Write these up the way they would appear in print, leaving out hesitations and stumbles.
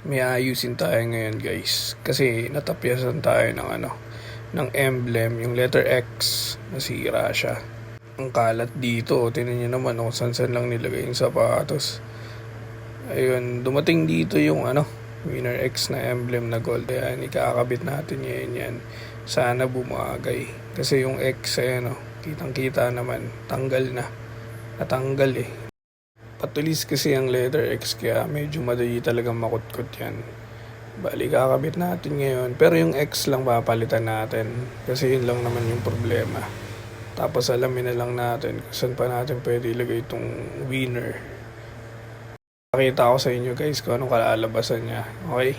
may ayusin tayo ngayon guys. Kasi natapyasan tayo ng ng emblem, yung letter X, nasira siya. Ang kalat dito, tinan nyo naman kung saan lang nilagay yung sapatos. Ayun, dumating dito yung winner X na emblem na gold. Ayan, ikakabit natin ngayon yan. Sana bumagay. Kasi yung X, kitang kita naman, tanggal na. Natanggal eh. Patulis kasi ang letter X kaya medyo madali talagang makutkot yan. Bali, kakabit natin ngayon. Pero yung X lang papalitan natin. Kasi yun lang naman yung problema. Tapos alamin na lang natin kung saan pa natin pwede ilagay itong winner. Pakita ko sa inyo guys kung anong kalalabasan niya. Okay?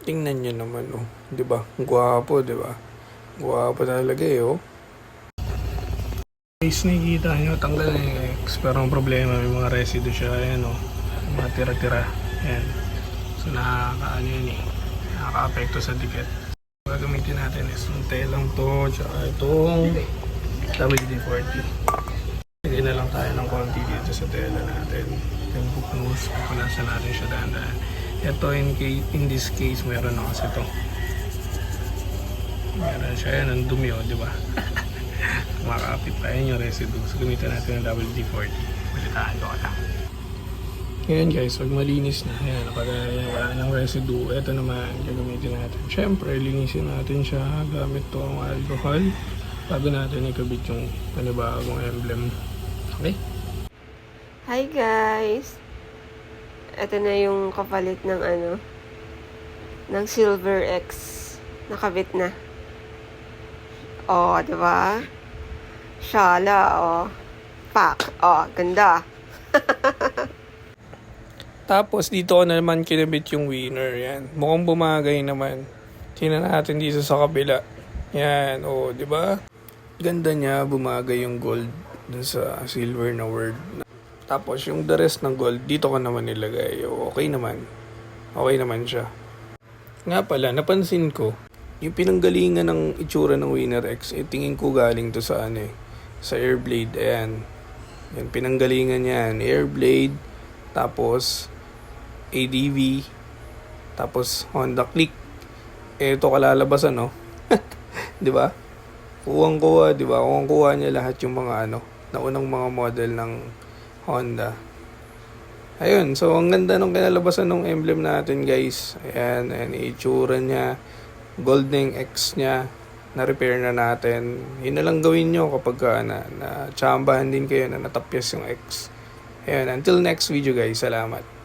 Tingnan nyo naman oh. Diba? Gwapo, diba? Gwapo talaga eh oh. Guys, nakikita nyo, tanggal na yung X. Pero ang problema, may mga residue siya. Ayan o, mga tira-tira. Ayan. So, nakakaano yan eh. Nakaka-apekto sa dikit. Gagamitin natin is yung telang to, tsaka itong WD-40. Lagay na lang tayo ng konti dito sa tela natin. Yung pupnose, pupunasan natin siya dahan-dahan. Ito, in this case, meron na kasi ito. Meron siya. Ayan, ang dumi o, di ba? Makakapit pa yun yung residue. So gamitin natin ng WD-40. Balitaan ko ka. Ngayon guys, pag malinis na, ayan, pag wala ng residue, ito naman, gagamitin natin. Siyempre, linisin natin siya gamit tong alcohol bago natin ikabit yung panibagong emblem. Okay? Hi guys! Ito na yung kapalit ng ng Silver X. Nakabit na. Oh, diba? Shala, oh. Pak. Oh, ganda. Tapos dito ko na naman kinabit yung winner. Yan. Mukhang bumagay naman. Tingnan natin dito sa kabila. Yan. Oh, di ba? Ganda niya. Bumagay yung gold dun sa silver na word. Tapos yung the rest ng gold, dito ko naman nilagay. Oh, okay naman. Okay naman siya. Nga pala, napansin ko, yung pinanggalingan ng itsura ng winner X, tingin ko galing to sa sa Airblade. Ayan. Yan, pinanggalingan yan. Airblade, tapos ADV, tapos Honda Click. Ito kalalabasan, no? Di ba? Kuwang-kuha, di ba? Kuwang-kuha niya lahat yung mga naunang mga model ng Honda. Ayun, so ang ganda ng kinalabasan ng emblem natin, guys. Ayan, itsura niya. Gold na yung X niya. Na-repair na natin. Yun na lang gawin nyo kapag na-tsambahan din kayo na natapyas yung X. Ayan, until next video guys. Salamat.